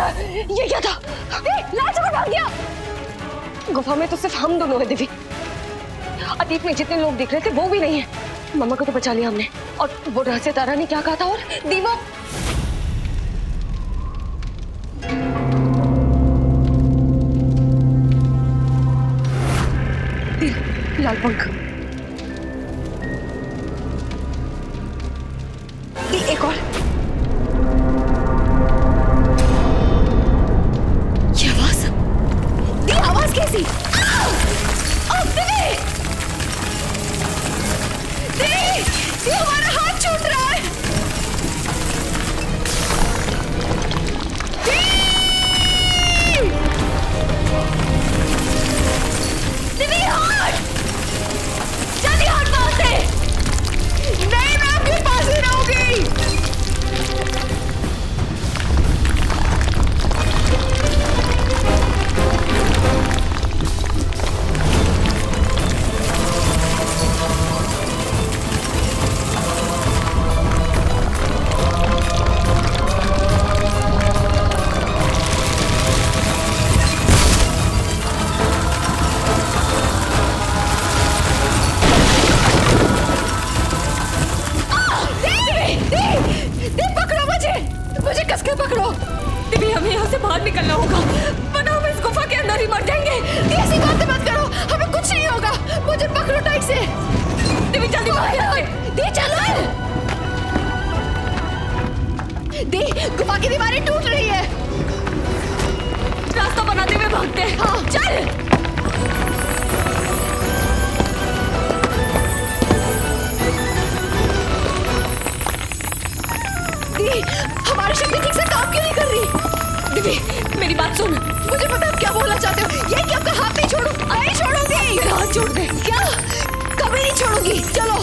ये क्या था? लाल चक्कर भाग गया। गुफा में तो सिर्फ हम दोनों हैं दिव्य। अतीत में जितने लोग दिख रहे थे वो भी नहीं है। मम्मा को तो बचा लिया हमने। और वो रहस्य तारा ने क्या कहा था? और दीवा लाल पंख। एक और। ये आवाज, ये आवाज कैसी? ये हमारा हाथ छूट रहा है। दिव्य हट, जल्दी हट वहां से। नहीं, मैं आपके पास ही रहूंगी। मुझे कसके पकड़ो। दिव्य, हमें यहाँ से बाहर निकलना होगा, वरना हम इस गुफा के अंदर ही मर जाएंगे। ऐसी बातें मत करो, हमें कुछ नहीं होगा। मुझे पकड़ो टाइट से। दिव्य जल्दी बाहर। दी चलो। दी, गुफा की दीवारें टूट रही है। रास्ता बनाते हुए भागते हैं। हाँ चल। हमारी शक्ति ठीक से काम क्यों नहीं कर रही? दिव्य मेरी बात सुन। मुझे पता आप क्या बोलना चाहते हो। ये कि आपका हाथ नहीं छोड़ो। नहीं छोड़ूंगी। मेरा हाथ छोड़ दे। क्या? कभी नहीं छोड़ूंगी। चलो।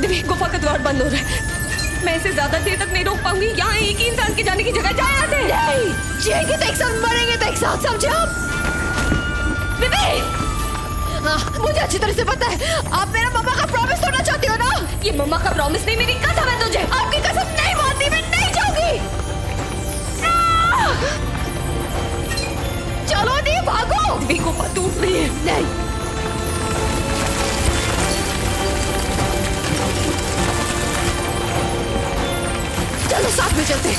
दिव्य, गुफा का द्वार बंद हो रहा है। मैं इसे ज्यादा देर तक नहीं रोक पाऊंगी। यहाँ एक ही इंसान के जाने की जगह जाए आते। नहीं, जिएंगे तो एक साथ, मरेंगे तो एक साथ, समझे आप? दिव्य, मुझे अच्छी तरह से पता है आप मेरा मम्मा का प्रॉमिस तोड़ना चाहती हो ना। ये मम्मा का प्रॉमिस नहीं, मेरी कसम है तुझे। आपकी कसम नहीं मानती, मैं नहीं जाऊंगी। चलो दी, भागो। दिव्य को टूट रही है। नहीं, चलो साथ में चलते।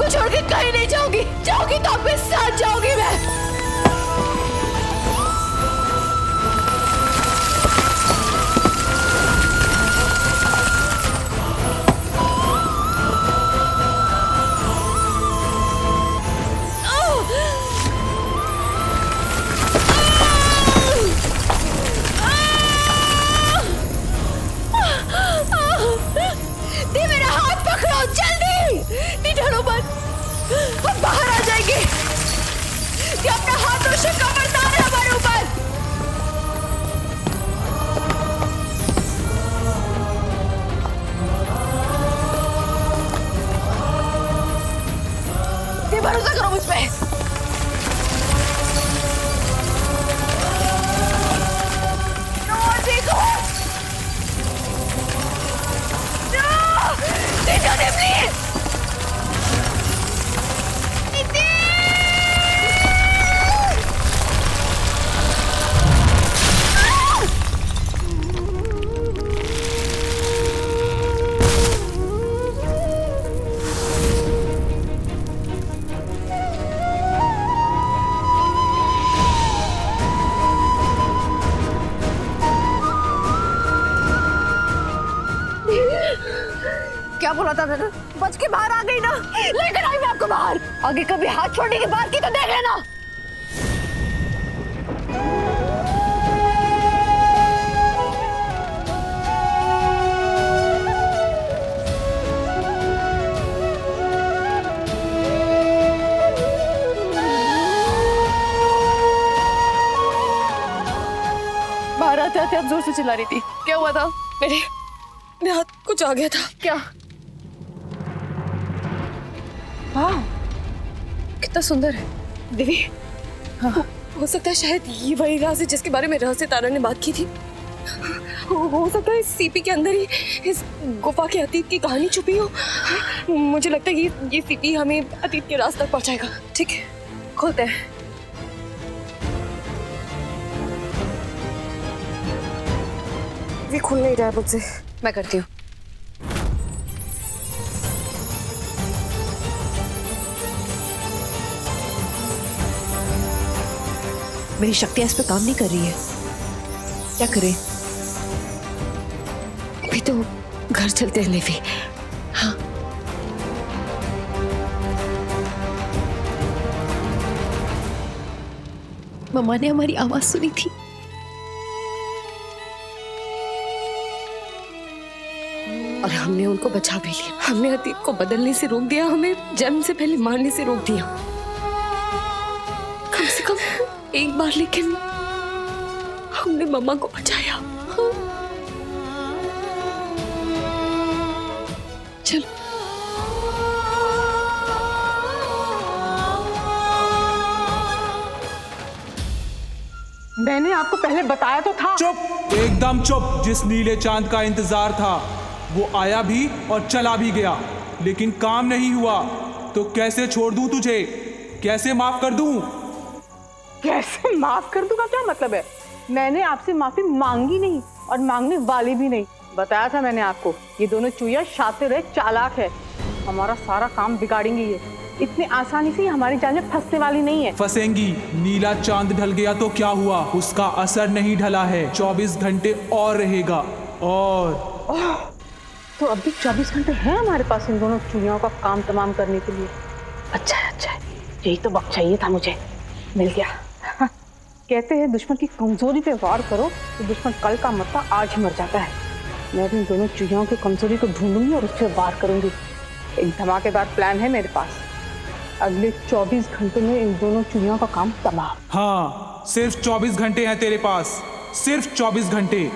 छोड़ के कहीं नहीं जाऊंगी। जाऊंगी तो आपके साथ जाऊंगी मैं। मेरा हाथ पकड़ो जल्दी। नहीं ढलो मत, हम बाहर आ जाएंगे। ये अपना हाथ रोशन खबरदार है हमारे ऊपर। ये भरोसा करो मुझ पे। देखो, प्लीज। क्या बोला था मैंने? बच के बाहर आ गई ना। लेकर आई मैं आपको बाहर। आगे कभी हाथ छोड़ने की बात की तो देख लेना। आते आते आप जोर से चिल्ला रही थी, क्या हुआ था? मेरे हाथ कुछ आ गया था। क्या? वाह, कितना सुंदर है। देवी, हाँ। हो सकता है शायद ये वही राज है जिसके बारे में रहस्य तारा ने बात की थी। हो सकता है सीपी के अंदर ही इस गुफा के अतीत की कहानी छुपी हो। मुझे लगता है ये सीपी हमें अतीत के रास्ते तक पहुंचाएगा। ठीक है, खोलते हैं। ये खुल नहीं रहा है मुझसे। मैं करती हूँ। मेरी शक्तियां इस पे काम नहीं कर रही है, क्या करें? अभी तो घर चलते हैं लेवी। हाँ, मम्मा ने हमारी आवाज सुनी थी। और हमने उनको बचा भी लिया। हमने अतीत को बदलने से रोक दिया, हमें जन्म से पहले मारने से रोक दिया। कम से कम एक बार लेकिन हमने मम्मा को बचाया। हाँ। चलो। मैंने आपको पहले बताया तो था। चुप, एकदम चुप। जिस नीले चांद का इंतजार था वो आया भी और चला भी गया, लेकिन काम नहीं हुआ। तो कैसे छोड़ दूं तुझे, कैसे माफ कर दूं? कैसे माफ कर दूंगा, क्या मतलब है? मैंने आपसे माफी मांगी नहीं और मांगने वाली भी नहीं। बताया था मैंने आपको, ये दोनों चूहिया शातिर है, चालाक है, हमारा सारा काम बिगाड़ेंगी। ये इतने आसानी से हमारी जान में फंसने वाली नहीं है। फंसेंगी। नीला चांद ढल गया तो क्या हुआ, उसका असर नहीं ढला है। 24 घंटे और रहेगा। और तो अभी 24 घंटे हैं हमारे पास इन दोनों चूहियों का काम तमाम करने के लिए। अच्छा है, अच्छा है, यही तो वक्त चाहिए था मुझे, मिल गया। कहते हैं दुश्मन की कमजोरी पे वार करो तो दुश्मन कल का मरता आज ही मर जाता है। मैं भी इन दोनों चूहियों की कमजोरी को ढूंढूंगी और उस पर वार करूंगी। एक धमाकेदार प्लान है मेरे पास। अगले 24 घंटे में इन दोनों चूहियों का काम तमाम। हाँ, सिर्फ 24 घंटे हैं तेरे पास, सिर्फ 24 घंटे।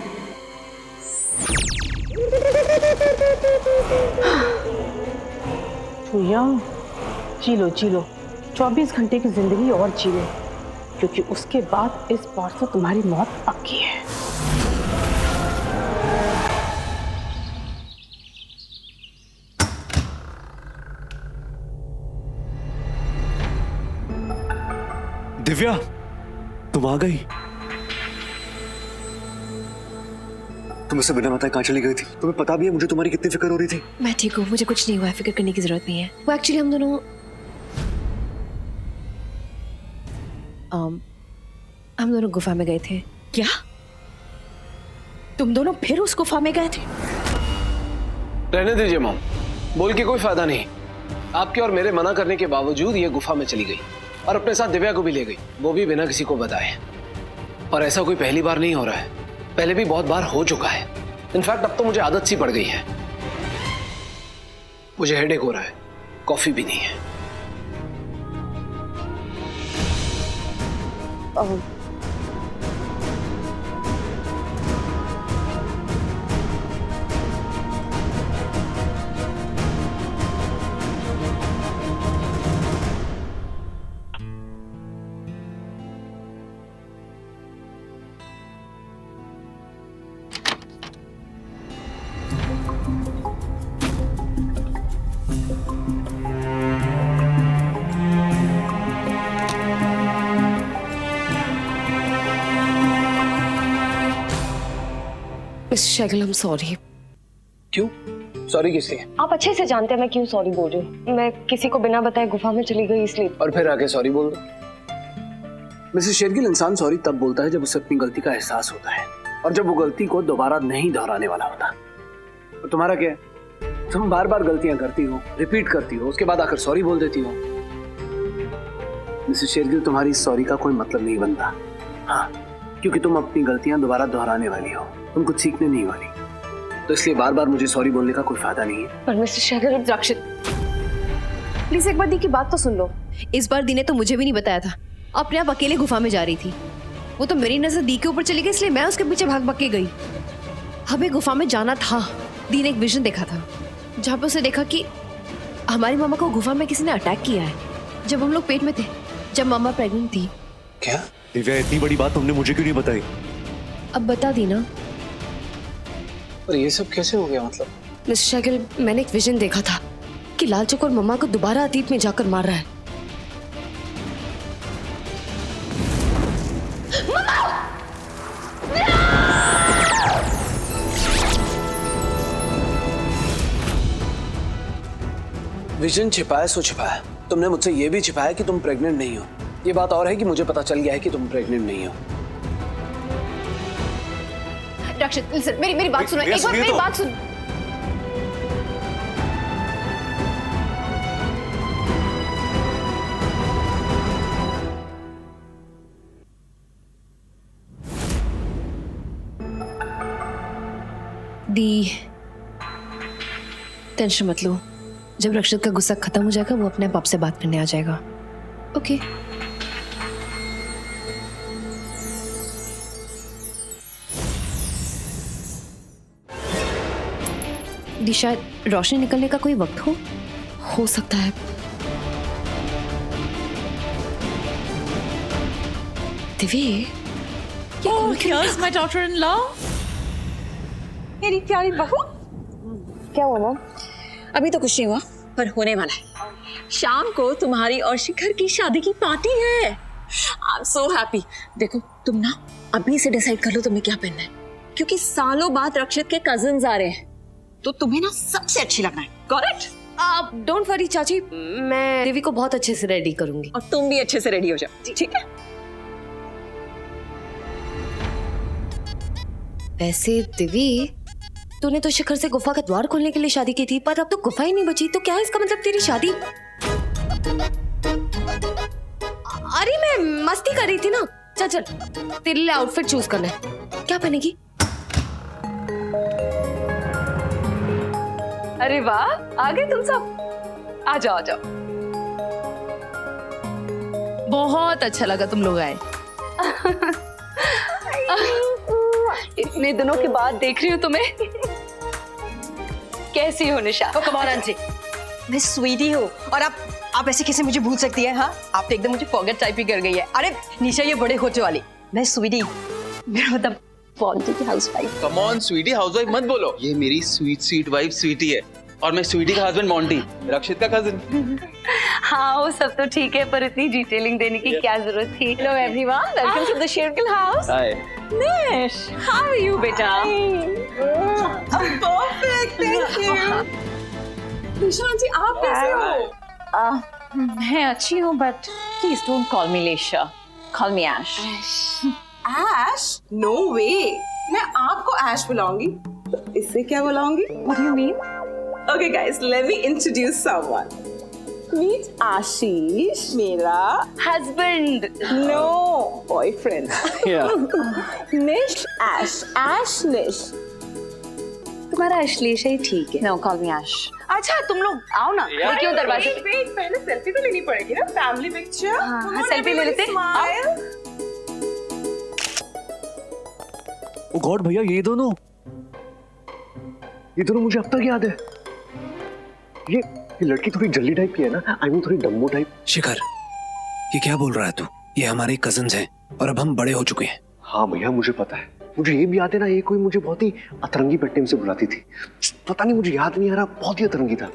चूहिया, जी लो जी लो, 24 घंटे की जिंदगी और जी लो, क्योंकि उसके बाद इस बार से तुम्हारी मौत पक्की है। दिव्या, तुम आ गई। तुम मुझसे बिना बताए कहाँ चली गई थी? तुम्हें पता भी है मुझे तुम्हारी कितनी फिक्र हो रही थी। मैं ठीक हूँ, मुझे कुछ नहीं हुआ है, फिक्र करने की जरूरत नहीं है। वो एक्चुअली हम दोनों गुफा में गए थे। क्या तुम दोनों फिर उस गुफा में गए थे? रहने दीजिए मॉम, बोल के कोई फायदा नहीं। आपके और मेरे मना करने के बावजूद ये गुफा में चली गई और अपने साथ दिव्या को भी ले गई, वो भी बिना किसी को बताए। और ऐसा कोई पहली बार नहीं हो रहा है, पहले भी बहुत बार हो चुका है। इनफैक्ट अब तो मुझे आदत सी पड़ गई है। मुझे हेडेक हो रहा है, कॉफी भी नहीं है। Miss Sehgal, I'm sorry। क्यों सॉरी किस लिए? आप अच्छे से जानते हैं मैं क्यों सॉरी बोल रही हूँ। मैं किसी को बिना बताए गुफा में चली गई इसलिए। और फिर आके सॉरी बोल दो। मिसेस शेरगिल, इंसान सॉरी तब बोलता है जब उसे अपनी गलती का एहसास होता है और जब वो गलती को दोबारा नहीं दोहराने वाला होता। और तुम्हारा क्या है? तुम बार बार गलतियां करती हो, रिपीट करती हो, उसके बाद आकर सॉरी बोल देती हो। मिसेस शेरगिल, तुम्हारी सॉरी का कोई मतलब नहीं बनता। हाँ, क्योंकि तुम अपनी गलतियां दोबारा दोहराने वाली हो, तुम कुछ सीखने नहीं वाली। तो इसलिए बार बार मुझे सॉरी बोलने का कोई फायदा नहीं है। पर मिस्टर शैगल, रक्षित, प्लीज एक बार दी की बात तो सुन लो। इस बार दी ने तो मुझे भी नहीं बताया था, अपने आप अकेले गुफा में जा रही थी। वो तो मेरी नजर दी के ऊपर चली गई, इसलिए मैं उसके पीछे भाग भाग के गई। हमें गुफा में जाना था। दी ने एक विजन देखा था जहाँ पे उसे देखा कि हमारी मामा को गुफा में किसी ने अटैक किया है जब हम लोग पेट में थे, जब मामा प्रेग्नेंट थी। क्या दिव्या, इतनी बड़ी बात तुमने मुझे क्यों नहीं बताई? अब बता दी ना। पर ये सब कैसे हो गया मतलब? मिस्टर शैगिल, मैंने एक विजन देखा था कि लाल चौक और मम्मा को दोबारा अतीत में जाकर मार रहा है। विजन छिपाया सो छिपाया। तुमने मुझसे ये भी छिपाया कि तुम प्रेग्नेंट नहीं हो। ये बात और है कि मुझे पता चल गया है कि तुम प्रेग्नेंट नहीं हो। रक्षित, लिसन, मेरी बात सुनो, भैया, एक बार सुनिए मेरी तो। बात सुन। दी, टेंशन मत लो। जब रक्षित का गुस्सा खत्म हो जाएगा वो अपने आप से बात करने आ जाएगा। ओके। दी, शायद रोशनी निकलने का कोई वक्त हो सकता है। Divya, Oh, here's my daughter-in-law. मेरी प्यारी बहू। क्या हुआ मॉम? अभी तो कुछ नहीं हुआ, पर होने वाला है। शाम को तुम्हारी और शिखर की शादी की पार्टी है। I am so happy. देखो तुम ना अभी से डिसाइड कर लो तुम्हें क्या पहनना है, क्योंकि सालों बाद रक्षित के कजिन्स आ रहे हैं, तो तुम्हें ना सबसे अच्छी लगना है। Got it? आप डोंट वरी चाची, मैं देवी को बहुत अच्छे से रेडी करूंगी। और तुम भी अच्छे से रेडी हो जाओ, ठीक है? वैसे दिवी, तूने तो शिखर से गुफा का द्वार खोलने के लिए शादी की थी, पर अब तो गुफा ही नहीं बची, तो क्या है इसका मतलब तेरी शादी? अरे मैं मस्ती कर रही थी ना। चल चल, तेरे लिए आउटफिट चूज करना है। क्या पहनेगी? अरे वाह, आ गए तुम सब। आ जाओ आ जाओ। बहुत अच्छा लगा तुम लोग आए। इतने दिनों के बाद देख रही हूँ तुम्हें। कैसी हो निशा? कमाल आंटी, मैं स्वीटी हूँ और आप ऐसे कैसे मुझे भूल सकती है? हाँ, आप तो एकदम मुझे फॉरगेट टाइप ही कर गई है। अरे निशा, ये बड़े होते वाली, मैं स्वीटी, मेरा मतलब पॉन्टी की housewife. Come on sweetie, housewife मत बोलो। ये मेरी स्वीट वाइफ स्वीटी है और मैं स्वीटी का हस्बैंड मॉन्टी, रक्षित का कजिन। हाँ, वो सब तो ठीक है, पर इतनी डिटेलिंग देने की क्या जरूरत थी? Hello everyone, welcome to the Shergill house. Hi. Nish, how are you बेटा? Perfect, thank you. Nisha ji, आप कैसे हो? मैं अच्छी हूँ, but please don't call me Lesha, call me Ash. Ash? No way, मैं आपको ऐश बुलाऊंगी, तो इससे क्या बुलाऊंगी? What do you mean? Okay guys, let me introduce someone. Meet Ashish, मेरा husband. no boyfriend. Nish, Ash Nish. तुम्हारा अश्लेषा ही ठीक है। नो, कॉल मी ऐश। अच्छा, तुम लोग आओ ना, लेके आओ दरवाजे। Wait, पहले सेल्फी तो लेनी पड़ेगी ना, फैमिली पिक्चर। हाँ, सेल्फी ले लेते। ओ गॉड भैया, ये दोनों मुझे अब तक याद है। ये लड़की थोड़ी जल्दी टाइप की है ना, आई मीन थोड़ी डम्बो टाइप। शिखर, ये क्या बोल रहा है तू? ये हमारे कजिन्स हैं और अब हम बड़े हो चुके हैं। हाँ भैया, मुझे पता है। मुझे ये भी याद है ना, ये कोई मुझे बहुत ही अतरंगी पेट से बुलाती थी। पता नहीं, मुझे याद नहीं आ रहा, बहुत ही अतरंगी था।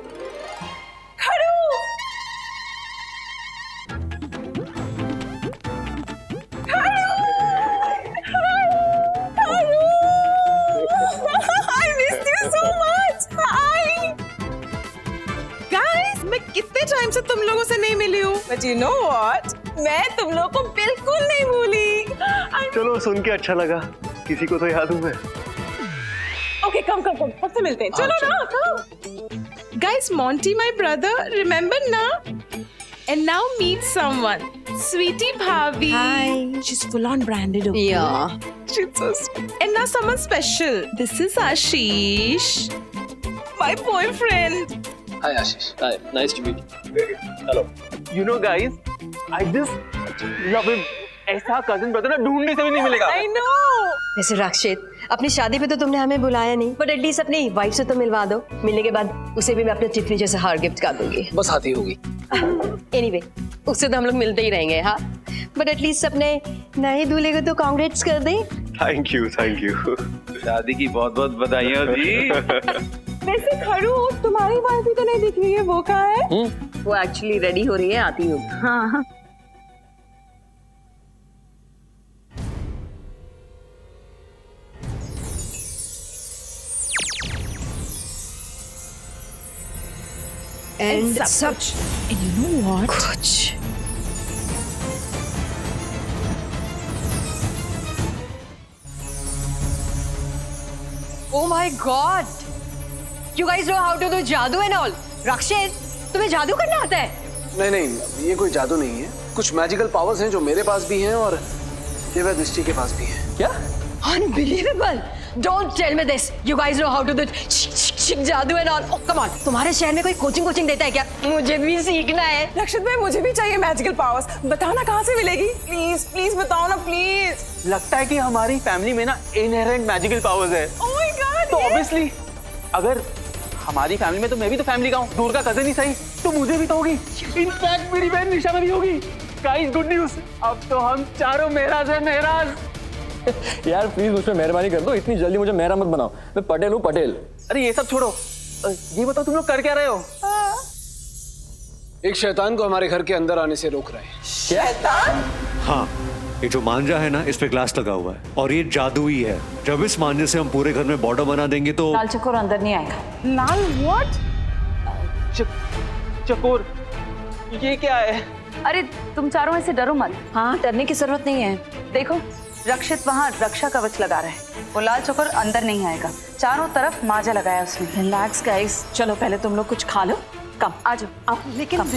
कितने टाइम से तुम लोगों से नहीं मिली हूँ, बट यू नो व्हाट, मैं तुम लोगों को बिल्कुल नहीं भूली। चलो, सुन के अच्छा लगा, किसी को तो याद हूँ मैं। ओके, कम कब से मिलते हैं? चलो ना, कम। Guys, Monty, my brother, remember na? And now meet someone, Sweetie Bhavi. Hi. She's full on branded. Okay? Yeah. She's so sweet. And now someone special. This is Ashish, my boyfriend. Hi Ashish. Hi, nice to meet you. Hello. You know guys, I just love him. ऐसा cousin brother ना ढूंढने से भी नहीं मिलेगा। I know. वैसे रक्षित, अपनी शादी पे तो तुमने हमें बुलाया नहीं, बट एटलीस्ट अपनी वाइफ से तो मिलवा दो। मिलने के बाद उसे भी मैं अपने टिफिन जैसे हार गिफ्ट कर दूंगी। बस आती होगी। एनीवे, उससे तो हम लोग मिलते ही रहेंगे, हाँ। बट एटलीस्ट अपने नए दूल्हे को तो कांग्रेट्स कर दे। Thank you thank you. शादी की बहुत बहुत बधाइयाँ जी। वैसे खड़ू, तुम्हारी वाइफ भी तो नहीं दिख रही है, वो कहाँ है? वो एक्चुअली रेडी हो रही है, आती हूँ। हाँ। एंड सब And you know what? कुछ Oh my God! You guys know how to do जादू and all. रक्षित, तुम्हें जादू करना आता है? नहीं नहीं, ये कोई जादू नहीं है। कुछ मैजिकल पावर्स हैं जो मेरे पास भी हैं और दिव्या दृष्टि के पास भी हैं। क्या? Unbelievable! Don't tell me this. You guys know how to do जादू and all. Oh, come on. तुम्हारे शहर में कोई कोचिंग देता है क्या? मुझे भी सीखना है। रक्षित भाई, मुझे भी चाहिए मैजिकल पावर्स। बताना कहाँ से मिलेगी? प्लीज प्लीज बताओ ना, प्लीज। लगता है कि हमारी फैमिली में ना इनहेरेंट मैजिकल पावर्स है। Oh my God! तो ऑब्वियसली अगर हमारी फैमिली में, तो मैं भी तो फैमिली का हूँ, दूर का कजन ही सही, तो मुझे भी तो होगी। इनफैक्ट मेरी बहन निशा में भी होगी। गाइस, गुड न्यूज, अब तो हम चारों मेहराज हैं, मेहराज। यार प्लीज मुझ पे मेहरबानी कर दो, इतनी जल्दी मुझे मेहरा मत बनाओ। मैं पटेल हूँ, पटेल। अरे ये सब छोड़ो, ये बताओ तुम लोग कर क्या रहे हो? एक शैतान को हमारे घर के अंदर आने से रोक रहे हैं। शैतान? हाँ, ये जो मांझा है ना, इस पे ग्लास लगा हुआ है और ये जादू ही है। जब इस मांझे से हम पूरे घर में बॉर्डर बना देंगे तो लाल चकोर अंदर नहीं आएगा। लाल what? चकोर, ये क्या है? अरे तुम चारों ऐसे डरो मत। हाँ, डरने की जरूरत नहीं है। देखो, रक्षित वहाँ रक्षा कवच लगा रहा है। वो लाल चकोर अंदर नहीं आएगा। चारों तरफ माजा लगाया उसने। रिलैक्स गाइस, चलो पहले तुम लोग कुछ खा लो। कम, आ जाओ, आओ। लेकिन कम,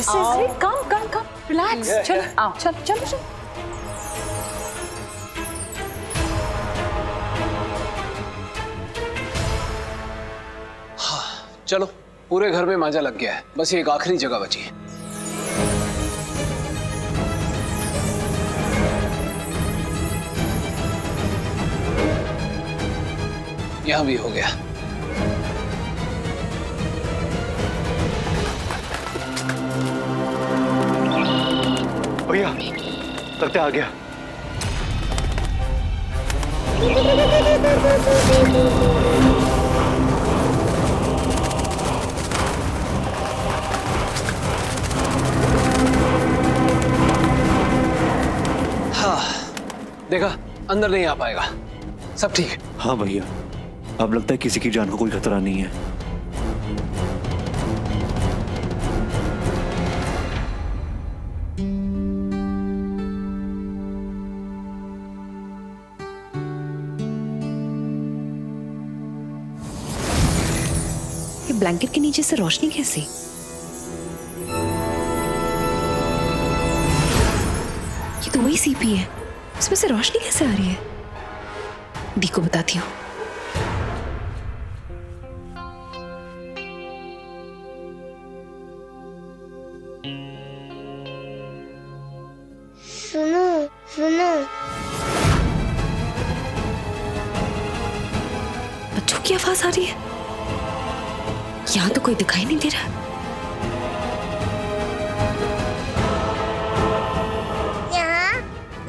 रिलैक्स। चलो, आओ, चलो। चलो, पूरे घर में मांझा लग गया है, बस ये एक आखिरी जगह बची है। यहां भी हो गया। भैया लगता है आ गया। देखा, अंदर नहीं आ पाएगा। सब ठीक है। हाँ भैया, अब लगता है किसी की जान को कोई खतरा नहीं है। ये ब्लैंकेट के नीचे से रोशनी कैसी? ये तो वही सीपी है, इसमें से रोशनी कैसे आ रही है? दी को बताती हूँ। सुनो। बच्चों की आवाज आ रही है। यहाँ तो कोई दिखाई नहीं दे रहा।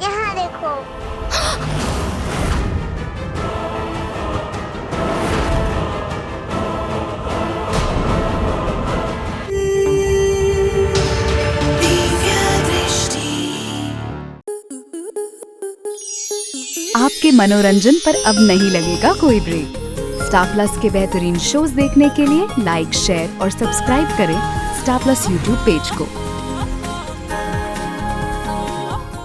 यहाँ देखो। आपके मनोरंजन पर अब नहीं लगेगा कोई ब्रेक। स्टार प्लस के बेहतरीन शोज देखने के लिए लाइक, शेयर और सब्सक्राइब करें स्टार प्लस यूट्यूब पेज को।